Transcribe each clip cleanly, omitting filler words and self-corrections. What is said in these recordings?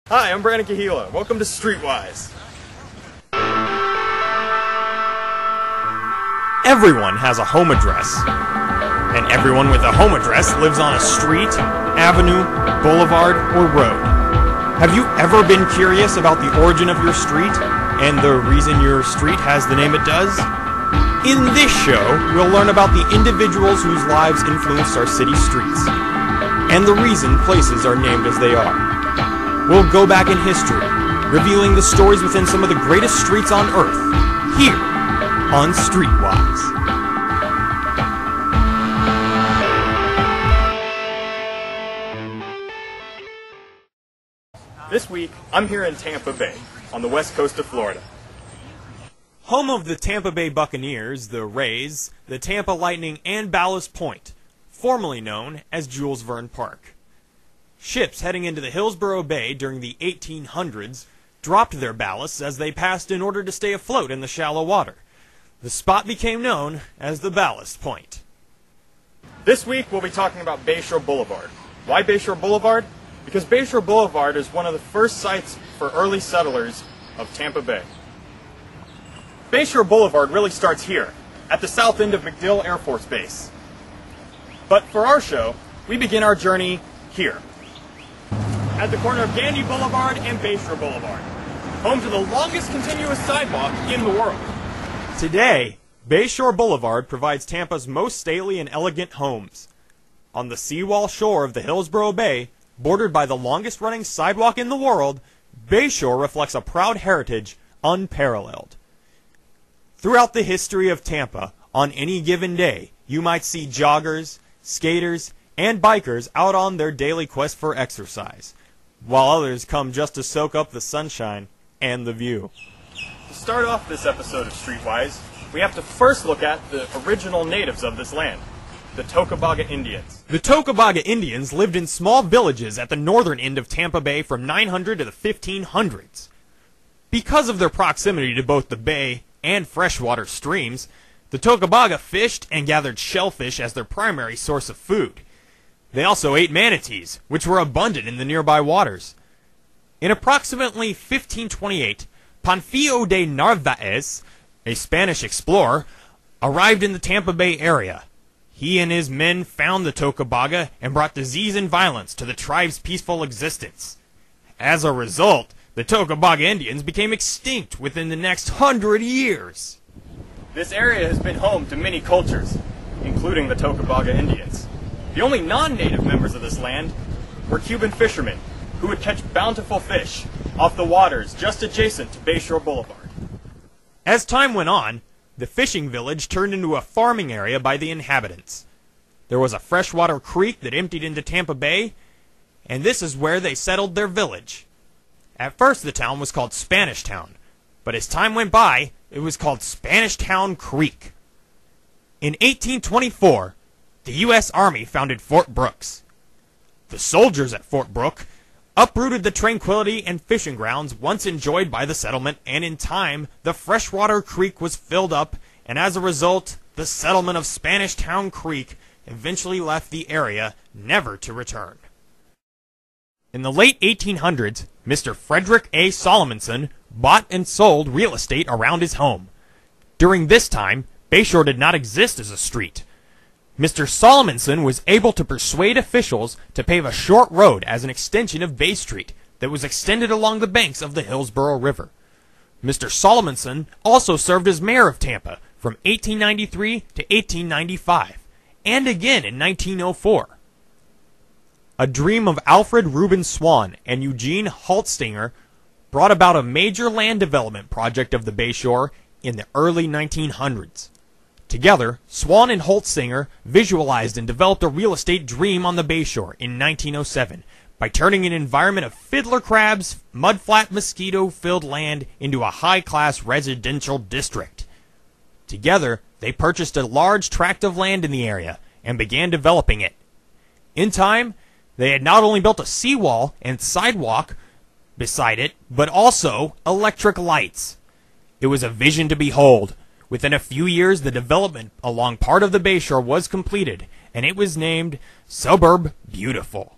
Hi, I'm Brandon Kahila. Welcome to Streetwise. Everyone has a home address, and everyone with a home address lives on a street, avenue, boulevard, or road. Have you ever been curious about the origin of your street and the reason your street has the name it does? In this show, we'll learn about the individuals whose lives influenced our city streets, and the reason places are named as they are. We'll go back in history, revealing the stories within some of the greatest streets on Earth, here on Streetwise. This week, I'm here in Tampa Bay, on the west coast of Florida. Home of the Tampa Bay Buccaneers, the Rays, the Tampa Lightning, and Ballast Point, formerly known as Jules Verne Park. Ships heading into the Hillsborough Bay during the 1800s dropped their ballasts as they passed in order to stay afloat in the shallow water. The spot became known as the Ballast Point. This week we'll be talking about Bayshore Boulevard. Why Bayshore Boulevard? Because Bayshore Boulevard is one of the first sites for early settlers of Tampa Bay. Bayshore Boulevard really starts here, at the south end of MacDill Air Force Base. But for our show, we begin our journey here, at the corner of Gandy Boulevard and Bayshore Boulevard, home to the longest continuous sidewalk in the world. Today, Bayshore Boulevard provides Tampa's most stately and elegant homes. On the seawall shore of the Hillsborough Bay, bordered by the longest-running sidewalk in the world, Bayshore reflects a proud heritage unparalleled. Throughout the history of Tampa, on any given day, you might see joggers, skaters, and bikers out on their daily quest for exercise, while others come just to soak up the sunshine and the view. To start off this episode of Streetwise, we have to first look at the original natives of this land, the Tocobaga Indians. The Tocobaga Indians lived in small villages at the northern end of Tampa Bay from 900 to the 1500s. Because of their proximity to both the bay and freshwater streams, the Tocobaga fished and gathered shellfish as their primary source of food. They also ate manatees, which were abundant in the nearby waters. In approximately 1528, Panfilo de Narvaez, a Spanish explorer, arrived in the Tampa Bay area. He and his men found the Tocobaga and brought disease and violence to the tribe's peaceful existence. As a result, the Tocobaga Indians became extinct within the next 100 years. This area has been home to many cultures, including the Tocobaga Indians. The only non-native members of this land were Cuban fishermen who would catch bountiful fish off the waters just adjacent to Bayshore Boulevard. As time went on, the fishing village turned into a farming area by the inhabitants. There was a freshwater creek that emptied into Tampa Bay, and this is where they settled their village. At first the town was called Spanish Town, but as time went by, it was called Spanish Town Creek. In 1824, the U.S. Army founded Fort Brooks. The soldiers at Fort Brooke uprooted the tranquility and fishing grounds once enjoyed by the settlement, and in time, the freshwater creek was filled up, and as a result, the settlement of Spanish Town Creek eventually left the area, never to return. In the late 1800s, Mr. Frederick A. Solomonson bought and sold real estate around his home. During this time, Bayshore did not exist as a street. Mr. Solomonson was able to persuade officials to pave a short road as an extension of Bay Street that was extended along the banks of the Hillsborough River. Mr. Solomonson also served as mayor of Tampa from 1893 to 1895, and again in 1904. A dream of Alfred Reuben Swan and Eugene Haltstinger brought about a major land development project of the Bayshore in the early 1900s. Together, Swan and Holtzinger visualized and developed a real estate dream on the Bayshore in 1907 by turning an environment of fiddler crabs, mudflat mosquito-filled land into a high-class residential district. Together, they purchased a large tract of land in the area and began developing it. In time, they had not only built a seawall and sidewalk beside it, but also electric lights. It was a vision to behold. Within a few years, the development along part of the Bayshore was completed, and it was named Suburb Beautiful.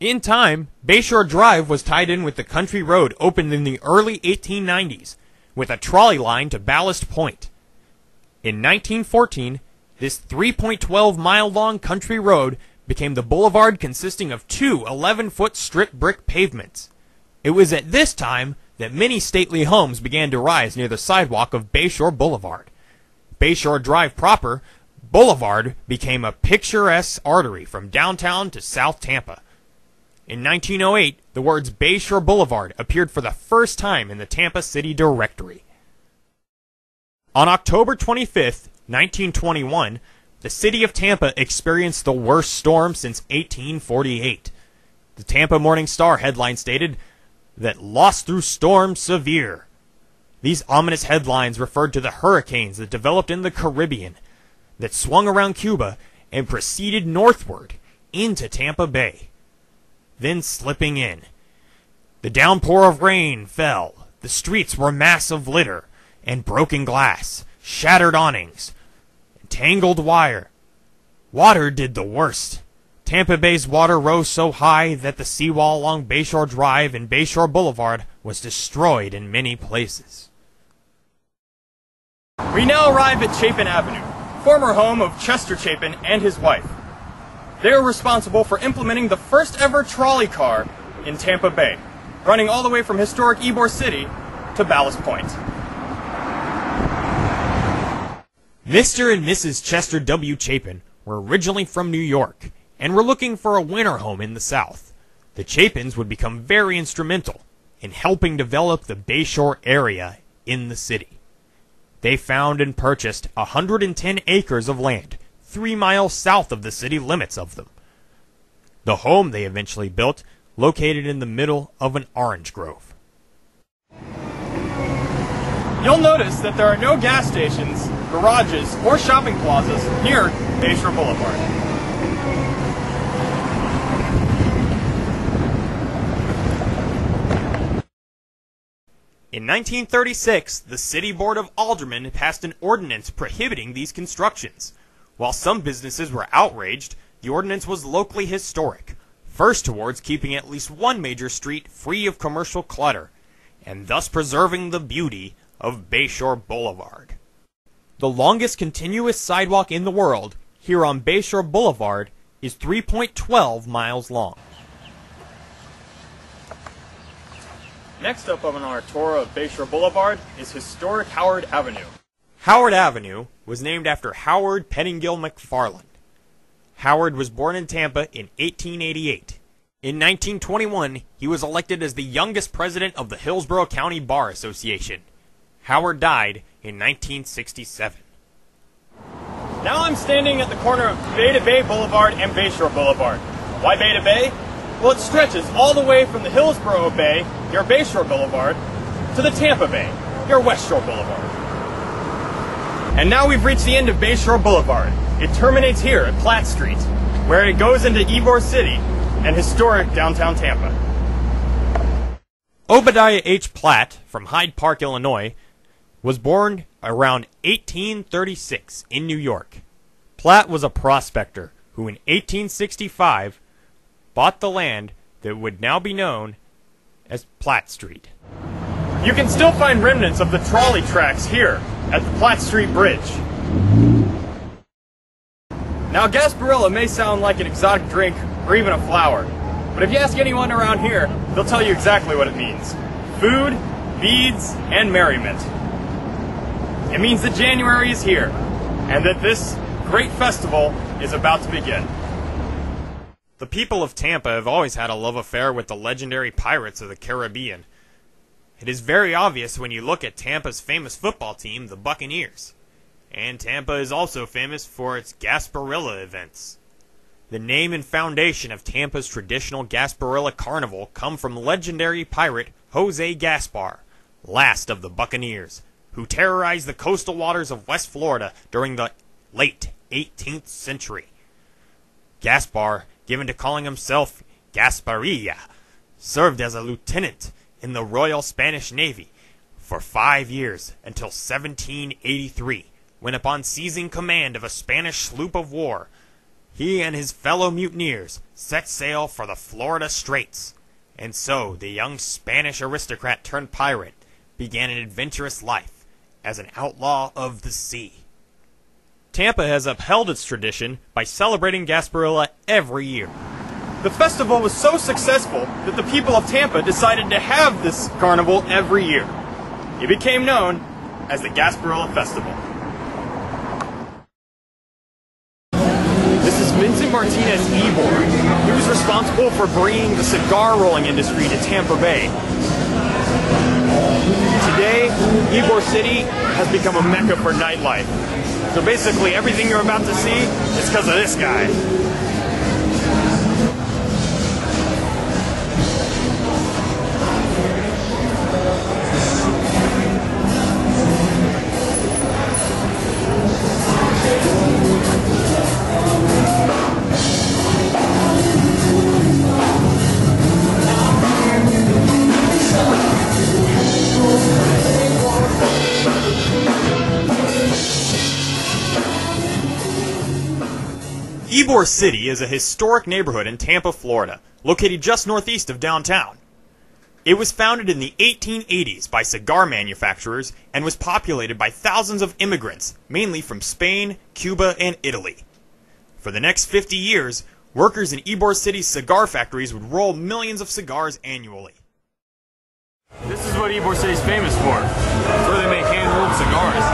In time, Bayshore Drive was tied in with the country road opened in the early 1890s, with a trolley line to Ballast Point. In 1914, this 3.12-mile-long country road became the boulevard consisting of two 11-foot strip brick pavements. It was at this time that many stately homes began to rise near the sidewalk of Bayshore Boulevard. Bayshore Drive proper, Boulevard, became a picturesque artery from downtown to South Tampa. In 1908, the words Bayshore Boulevard appeared for the first time in the Tampa City Directory. On October 25, 1921, the city of Tampa experienced the worst storm since 1848. The Tampa Morning Star headline stated that lost through storm severe. These ominous headlines referred to the hurricanes that developed in the Caribbean, that swung around Cuba and proceeded northward into Tampa Bay, then slipping in. The downpour of rain fell. The streets were a mass of litter and broken glass, shattered awnings, and tangled wire. Water did the worst. Tampa Bay's water rose so high that the seawall along Bayshore Drive and Bayshore Boulevard was destroyed in many places. We now arrive at Chapin Avenue, former home of Chester Chapin and his wife. They are responsible for implementing the first ever trolley car in Tampa Bay, running all the way from historic Ybor City to Ballast Point. Mr. and Mrs. Chester W. Chapin were originally from New York and were looking for a winter home in the South. The Chapins would become very instrumental in helping develop the Bayshore area in the city. They found and purchased 110 acres of land, 3 miles south of the city limits of them. The home they eventually built, located in the middle of an orange grove. You'll notice that there are no gas stations, garages, or shopping plazas near Bayshore Boulevard. In 1936, the City Board of Aldermen passed an ordinance prohibiting these constructions. While some businesses were outraged, the ordinance was locally historic, first towards keeping at least one major street free of commercial clutter, and thus preserving the beauty of Bayshore Boulevard. The longest continuous sidewalk in the world, here on Bayshore Boulevard, is 3.12 miles long. Next up on our tour of Bayshore Boulevard is historic Howard Avenue. Howard Avenue was named after Howard Pettingill McFarland. Howard was born in Tampa in 1888. In 1921, he was elected as the youngest president of the Hillsborough County Bar Association. Howard died in 1967. Now I'm standing at the corner of Bay to Bay Boulevard and Bayshore Boulevard. Why Bay to Bay? Well, it stretches all the way from the Hillsborough Bay, near Bayshore Boulevard, to the Tampa Bay, near West Shore Boulevard. And now we've reached the end of Bayshore Boulevard. It terminates here at Platt Street, where it goes into Ybor City and historic downtown Tampa. Obadiah H. Platt, from Hyde Park, Illinois, was born around 1836 in New York. Platt was a prospector who in 1865 bought the land that would now be known as Platt Street. You can still find remnants of the trolley tracks here at the Platt Street Bridge. Now, Gasparilla may sound like an exotic drink or even a flower, but if you ask anyone around here, they'll tell you exactly what it means. Food, beads, and merriment. It means that January is here, and that this great festival is about to begin. The people of Tampa have always had a love affair with the legendary pirates of the Caribbean. It is very obvious when you look at Tampa's famous football team, the Buccaneers. And Tampa is also famous for its Gasparilla events. The name and foundation of Tampa's traditional Gasparilla Carnival come from legendary pirate Jose Gaspar, last of the Buccaneers, who terrorized the coastal waters of West Florida during the late 18th century. Gaspar, given to calling himself Gasparilla, served as a lieutenant in the Royal Spanish Navy for 5 years until 1783, when upon seizing command of a Spanish sloop of war, he and his fellow mutineers set sail for the Florida Straits, and so the young Spanish aristocrat turned pirate began an adventurous life as an outlaw of the sea. Tampa has upheld its tradition by celebrating Gasparilla every year. The festival was so successful that the people of Tampa decided to have this carnival every year. It became known as the Gasparilla Festival. This is Vincent Martinez Ybor. He was responsible for bringing the cigar rolling industry to Tampa Bay. Today, Ybor City has become a mecca for nightlife. So basically everything you're about to see is because of this guy. Ybor City is a historic neighborhood in Tampa, Florida, located just northeast of downtown. It was founded in the 1880s by cigar manufacturers and was populated by thousands of immigrants, mainly from Spain, Cuba, and Italy. For the next 50 years, workers in Ybor City's cigar factories would roll millions of cigars annually. This is what Ybor City's famous for. It's where they make hand-rolled cigars.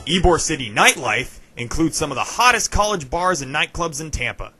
Ybor City nightlife includes some of the hottest college bars and nightclubs in Tampa.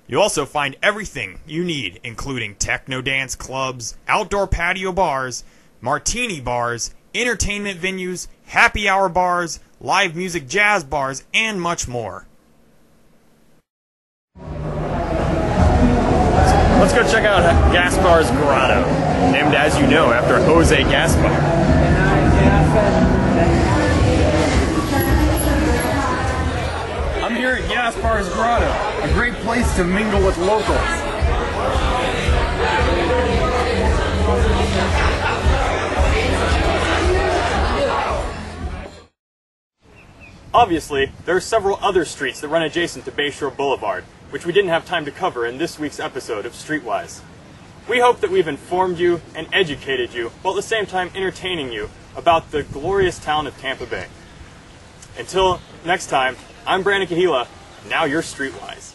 You'll also find everything you need, including techno dance clubs, outdoor patio bars, martini bars, entertainment venues, happy hour bars, live music jazz bars, and much more. Let's go check out Gaspar's Grotto, named, as you know, after Jose Gaspar. I'm here at Gaspar's Grotto, a great place to mingle with locals. Obviously, there are several other streets that run adjacent to Bayshore Boulevard, which we didn't have time to cover in this week's episode of Streetwise. We hope that we've informed you and educated you, while at the same time entertaining you about the glorious town of Tampa Bay. Until next time, I'm Brandon Kahila, now you're Streetwise.